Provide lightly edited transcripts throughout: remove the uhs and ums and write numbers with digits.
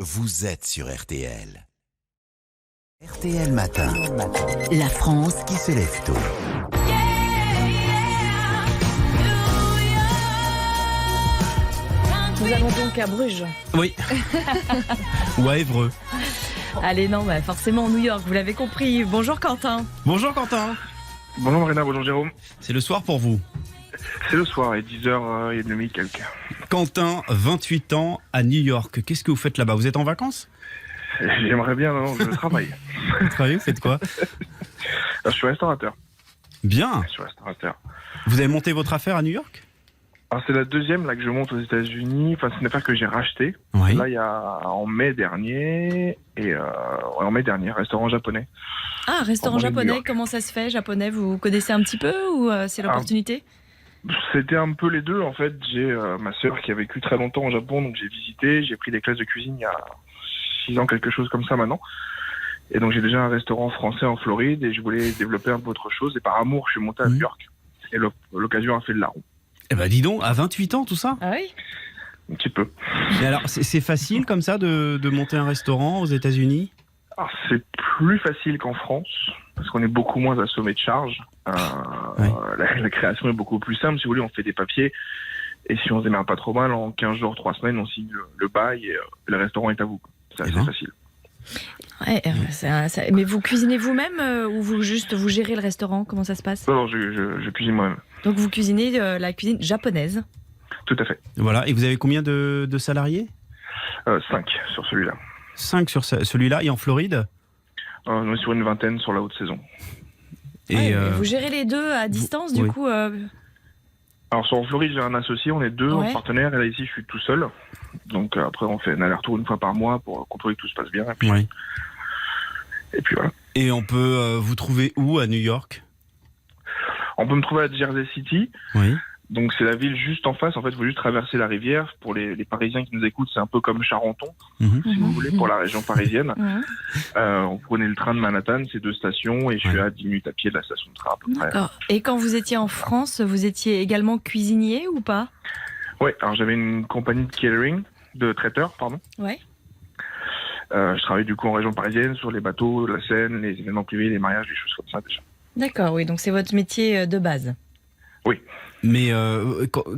Vous êtes sur RTL. RTL Matin. La France Qui se lève tôt. Nous allons donc à Bruges. Oui. Ou à Évreux. Allez, non, forcément New York, vous l'avez compris. Bonjour Quentin. Bonjour Quentin. Bonjour Marina, bonjour Jérôme. C'est le soir pour vous. C'est le soir, il est 10h30 quelques. Quentin, 28 ans, à New York. Qu'est-ce que vous faites là-bas? Vous êtes en vacances? J'aimerais bien, non, je travaille. Vous travaillez, vous faites quoi? Je suis restaurateur. Bien. Je suis restaurateur. Vous avez monté votre affaire à New York? Alors c'est la deuxième là que je monte aux États-Unis. Enfin, c'est une affaire que j'ai rachetée. Oui. Là, il y a en mai dernier restaurant japonais. Ah, restaurant New japonais, York. comment ça se fait? Japonais, vous connaissez un petit peu ou c'est l'opportunité? C'était un peu les deux en fait. J'ai ma sœur qui a vécu très longtemps au Japon, donc j'ai visité, j'ai pris des classes de cuisine il y a 6 ans, quelque chose comme ça maintenant. Et donc j'ai déjà un restaurant français en Floride et je voulais développer un peu autre chose. Et par amour, je suis monté à New York. Et l'occasion a fait le larron. Eh ben dis donc, à 28 ans tout ça? Ah oui? Un petit peu. Et alors, c'est facile comme ça de monter un restaurant aux États-Unis? Alors, c'est plus facile qu'en France, parce qu'on est beaucoup moins assommé de charges. Oui. La création est beaucoup plus simple. Si vous voulez, on fait des papiers. Et si on se démerde pas trop mal, en 15 jours, 3 semaines, on signe le bail et le restaurant est à vous. C'est assez facile. Ouais, mais vous cuisinez vous-même ou vous gérez le restaurant? Comment ça se passe? Non, je cuisine moi-même. Donc vous cuisinez la cuisine japonaise? Tout à fait. Voilà, et vous avez combien de salariés? 5 sur celui-là. 5 sur celui-là, et en Floride? On est sur une vingtaine sur la haute saison. Et Vous gérez les deux à distance du oui. coup Alors, en Floride, j'ai un associé, on est 2 Ouais. partenaires, et là, ici, je suis tout seul. Donc, après, on fait un aller-retour une fois par mois pour contrôler que tout se passe bien. Oui. Et puis voilà. Et on peut vous trouver où à New York? On peut me trouver à Jersey City. Oui. Donc c'est la ville juste en face, en fait il faut juste traverser la rivière. Pour les Parisiens qui nous écoutent, c'est un peu comme Charenton, si vous voulez, pour la région parisienne. On prenait le train de Manhattan, c'est 2 stations, et je suis à 10 minutes à pied de la station de train à peu près. D'accord. Et quand vous étiez en France, vous étiez également cuisinier ou pas? Ouais, alors j'avais une compagnie de catering, de traiteur, pardon. Ouais. Je travaillais du coup en région parisienne, sur les bateaux, la Seine, les événements privés, les mariages, des choses comme ça déjà. D'accord, oui, donc c'est votre métier de base. Oui. Mais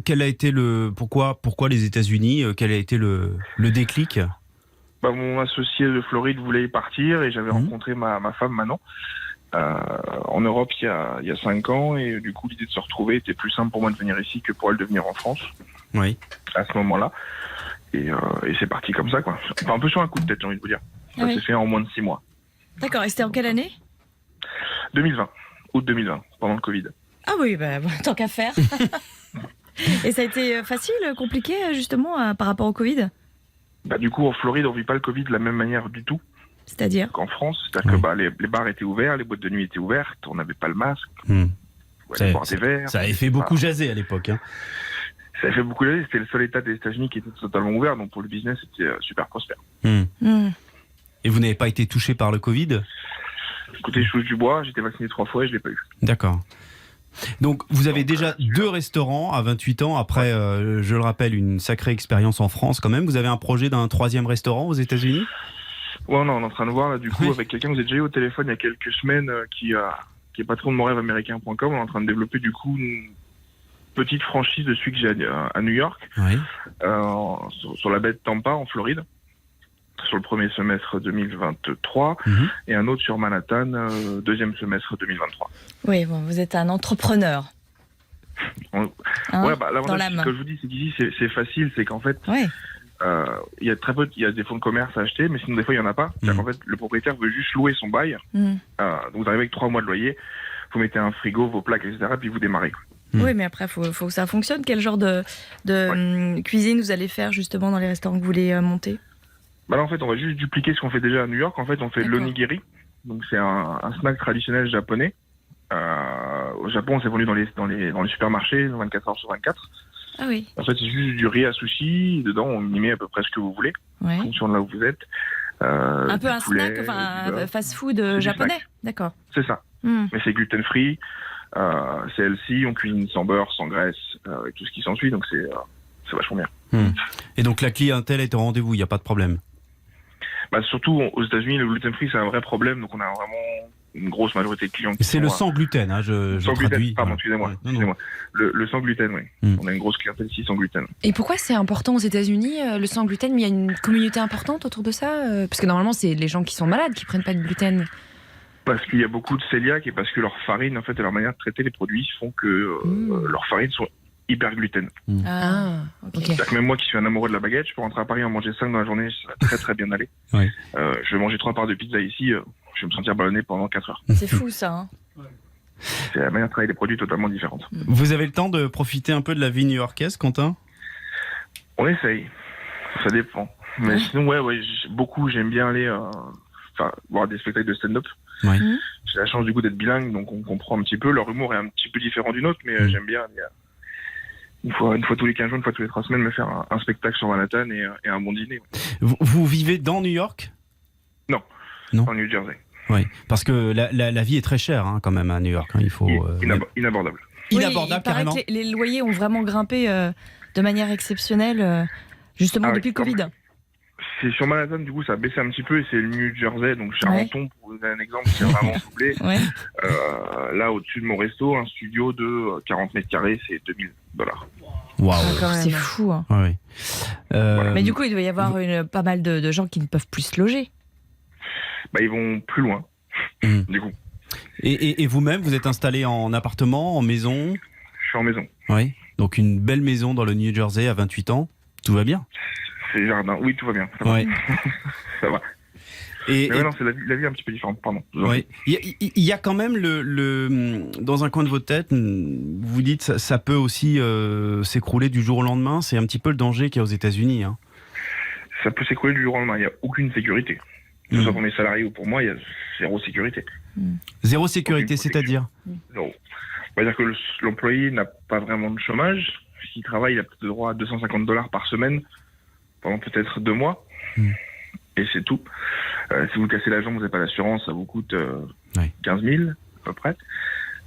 quel a été pourquoi les États-Unis? Quel a été le déclic? Mon associé de Floride voulait y partir et j'avais rencontré ma femme Manon en Europe il y a 5 ans, et du coup l'idée de se retrouver était plus simple pour moi de venir ici que pour elle de venir en France. Oui. À ce moment-là. Et c'est parti comme ça, quoi. Enfin, un peu sur un coup de tête, j'ai envie de vous dire. Ça Oui. s'est fait en moins de 6 mois. D'accord, et c'était en quelle année? 2020, août 2020, pendant le Covid. Ah oui, tant qu'à faire. Et ça a été facile, compliqué justement par rapport au Covid? Du coup, en Floride, on vit pas le Covid de la même manière du tout C'est-à-dire? qu'en France. C'est-à-dire que les bars étaient ouverts, les boîtes de nuit étaient ouvertes, on n'avait pas le masque, on allait boire des verres. Ça avait fait beaucoup jaser à l'époque. Hein. Ça a fait beaucoup jaser, c'était le seul état des États-Unis qui était totalement ouvert, donc pour le business, c'était super prospère. Et vous n'avez pas été touché par le Covid? Écoutez, je touche du bois, j'étais vacciné 3 fois et je l'ai pas eu. D'accord. Donc vous avez déjà 2 restaurants à 28 ans, après, je le rappelle, une sacrée expérience en France quand même. Vous avez un projet d'un 3e restaurant aux États-Unis? Ouais, non, on est en train de voir là, du coup, Oui. avec quelqu'un que vous avez déjà eu au téléphone il y a quelques semaines, qui est patron de monrêveaméricain.com. On est en train de développer du coup une petite franchise de celui que j'ai à New York, Oui. sur la baie de Tampa en Floride, sur le premier semestre 2023, et un autre sur Manhattan, deuxième semestre 2023. Oui, bon, vous êtes un entrepreneur. Ouais, dans l'avantage, l'âme. ce que je vous dis, c'est qu'ici c'est facile, c'est qu'en fait, Ouais. il y a des fonds de commerce à acheter, mais sinon des fois il y en a pas. C'est-à-dire qu'en fait, le propriétaire veut juste louer son bail. Donc vous arrivez avec 3 mois de loyer, vous mettez un frigo, vos plaques, etc., puis vous démarrez, quoi. Oui, mais après, faut que ça fonctionne. Quel genre de cuisine vous allez faire justement dans les restaurants que vous voulez monter? Là, en fait, on va juste dupliquer ce qu'on fait déjà à New York. En fait, on fait D'accord. l'onigiri. Donc, c'est un snack traditionnel japonais. Au Japon, c'est vendu dans les supermarchés 24 heures sur 24. Ah oui. En fait, c'est juste du riz à sushi. Dedans, on y met à peu près ce que vous voulez, en Ouais. fonction de là où vous êtes. Un peu Du un poulet, snack, enfin du beurre. un fast-food du japonais. snack. D'accord. C'est ça. Mais c'est gluten-free. C'est healthy. On cuisine sans beurre, sans graisse, et tout ce qui s'ensuit. Donc, c'est vachement bien. Et donc la clientèle est au rendez-vous, il n'y a pas de problème? Bah, surtout aux États-Unis, le gluten free c'est un vrai problème, donc on a vraiment une grosse majorité de clients. C'est le sans gluten, hein, je sans traduis. gluten, pardon, excusez-moi. Ouais, non. Excusez-moi. Le sans gluten, oui. On a une grosse clientèle ici sans gluten. Et pourquoi c'est important aux États-Unis le sans gluten? Mais il y a une communauté importante autour de ça parce que normalement c'est les gens qui sont malades qui prennent pas de gluten. Parce qu'il y a beaucoup de cœliaques et parce que leur farine, en fait, et leur manière de traiter les produits font que leurs farines sont hyper gluten. Ah, ok. C'est-à-dire que même moi qui suis un amoureux de la baguette, je peux rentrer à Paris en manger 5 dans la journée, ça va très très bien aller. Ouais. Je vais manger 3 parts de pizza ici, je vais me sentir ballonné pendant 4 heures. C'est fou ça. Hein. C'est la manière de travailler des produits totalement différente. Vous avez le temps de profiter un peu de la vie new-yorkaise, Quentin? On essaye, ça dépend. Mais sinon, ouais, j'aime bien aller voir des spectacles de stand-up. Ouais. J'ai la chance du coup d'être bilingue, donc on comprend un petit peu. Leur humour est un petit peu différent du nôtre, mais j'aime bien aller une fois tous les 15 jours, une fois tous les 3 semaines, me faire un spectacle sur Manhattan et un bon dîner. Vous vivez dans New York? Non, Non. en New Jersey. Oui, parce que la vie est très chère hein, quand même à New York. Hein, il faut Inabordable. inabordable il paraît carrément. que les loyers ont vraiment grimpé de manière exceptionnelle, justement depuis le Covid. C'est sur Manhattan, du coup, ça a baissé un petit peu et c'est le New Jersey, donc Charenton, pour vous donner un exemple, c'est vraiment doublé. Ouais. Là, au-dessus de mon resto, un studio de 40 mètres carrés, c'est $2000. Waouh. Quand même. C'est fou. Hein. Ouais, ouais. Mais du coup, il doit y avoir pas mal de gens qui ne peuvent plus se loger. Bah, ils vont plus loin, du coup. Et vous-même, vous êtes installé en appartement, en maison? Je suis en maison. Oui. Donc une belle maison dans le New Jersey à 28 ans. Tout va bien? C'est jardin. Oui, tout va bien. Ça Ouais. va. Ça va. Et, Mais ouais, non, c'est la vie un petit peu différente, pardon. ouais. Il y a quand même dans un coin de votre tête, vous vous dites ça peut aussi s'écrouler du jour au lendemain. C'est un petit peu le danger qu'il y a aux États-Unis. Hein. Ça peut s'écouler du jour au lendemain. Il n'y a aucune sécurité. Que ce soit pour mes salariés ou pour moi, il y a zéro sécurité. Zéro sécurité, c'est-à-dire? Non. C'est-à-dire que l'employé n'a pas vraiment de chômage. S'il travaille, il a peut-être droit à $250 par semaine pendant peut-être 2 mois. Et c'est tout. Si vous cassez la jambe, vous n'avez pas d'assurance, ça vous coûte 15 000 à peu près.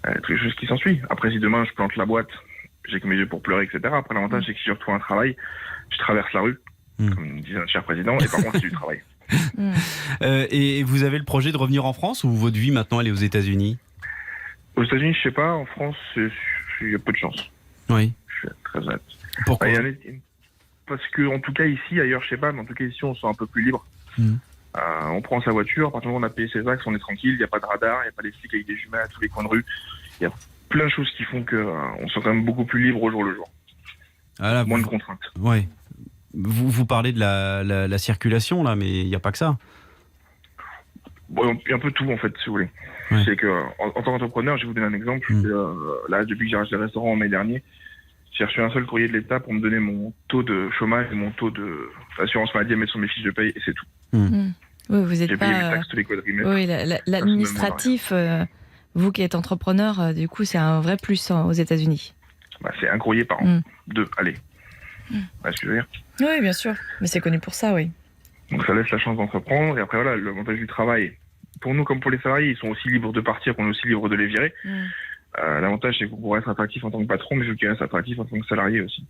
Quelque chose qui s'ensuit. Après, si demain je plante la boîte, j'ai que mes yeux pour pleurer, etc. Après, l'avantage, c'est que si je retrouve un travail, je traverse la rue, comme disait notre cher président, et par contre, c'est du travail. Et vous avez le projet de revenir en France ou votre vie maintenant elle est aux États-Unis? Aux États-Unis, je sais pas. En France, il y a peu de chance. Oui. Je suis très honnête. Pourquoi? Parce que, en tout cas, ici, ailleurs, je sais pas, mais en tout cas, ici, on se sent un peu plus libre. On prend sa voiture, à partir du moment où on a payé ses taxes, on est tranquille, il n'y a pas de radar, il n'y a pas des flics avec des jumelles à tous les coins de rue. Il y a plein de choses qui font qu'on se sent quand même beaucoup plus libre au jour le jour. Voilà, Moins de contraintes. Ouais. Vous parlez de la circulation, là, mais il n'y a pas que ça. Bon, il y a un peu tout, en fait, si vous voulez. Ouais. C'est que, en tant qu'entrepreneur, je vais vous donner un exemple. Là, depuis que j'ai racheté le restaurant en mai dernier, j'ai reçu un seul courrier de l'État pour me donner mon taux de chômage et mon taux d'assurance maladie à mettre sur mes fiches de paye, et c'est tout. Oui, vous J'ai êtes payé mes pas. taxes tous les quadrimètres. Oui, l'administratif, vous qui êtes entrepreneur, du coup, c'est un vrai plus aux États-Unis. Bah, c'est un courrier par an. 2, allez. Bah, ce que je veux dire. Oui, bien sûr. Mais c'est connu pour ça, oui. Donc ça laisse la chance d'entreprendre. Et après, voilà, l'avantage du travail, pour nous comme pour les salariés, ils sont aussi libres de partir, qu'on est aussi libres de les virer. L'avantage, c'est qu'on pourrait être attractif en tant que patron, mais je veux qu'il reste attractif en tant que salarié aussi.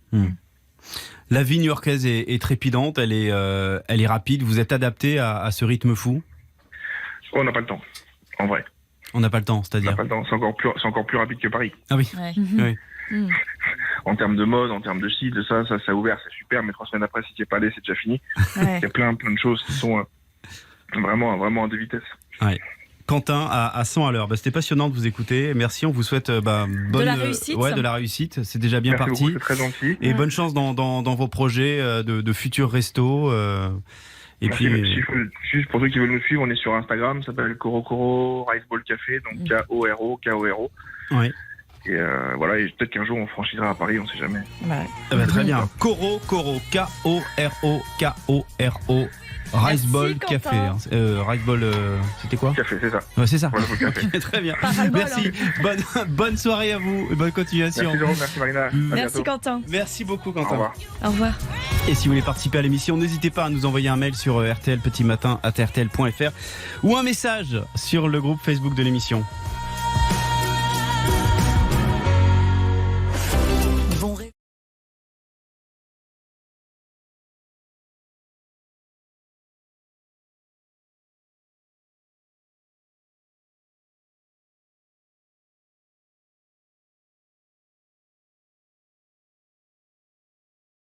La vie new-yorkaise est trépidante, elle est rapide. Vous êtes adapté à ce rythme fou? On n'a pas le temps, en vrai. On n'a pas le temps, On c'est-à-dire? n'a pas le temps. C'est encore plus rapide que Paris. Ah oui. Ouais. Oui. En termes de mode, en termes de site, ça a ouvert, c'est super, mais 3 semaines après, si tu es pas allé, c'est déjà fini. Ouais. Il y a plein de choses qui sont vraiment en deux vitesses. Ouais. Quentin à 100 à l'heure. Bah, c'était passionnant de vous écouter. Merci, on vous souhaite bonne de la réussite. de la réussite. C'est déjà bien Merci parti. beaucoup, c'est très gentil. Et bonne chance dans vos projets de futurs restos. Et Merci, puis, juste pour ceux qui veulent nous suivre, on est sur Instagram, ça s'appelle Coro Rice Bowl Café, donc Koro. ouais. Et voilà, et peut-être qu'un jour on franchira à Paris, on sait jamais. Ouais. Ah bah, très bien. Koro, Koro, Rice Bowl Quentin. Café. Hein. Rice Bowl, c'était quoi? Café, c'est ça. Ouais, c'est ça. Voilà, pour le café. Très bien. Pas ras-le-bol, Merci. Bonne soirée à vous et bonne continuation. Merci Jérôme, merci Marina. À Merci bientôt. Quentin. Merci beaucoup, Au Quentin. revoir. Au revoir. Et si vous voulez participer à l'émission, n'hésitez pas à nous envoyer un mail sur rtlpetitmatin@rtl.fr ou un message sur le groupe Facebook de l'émission.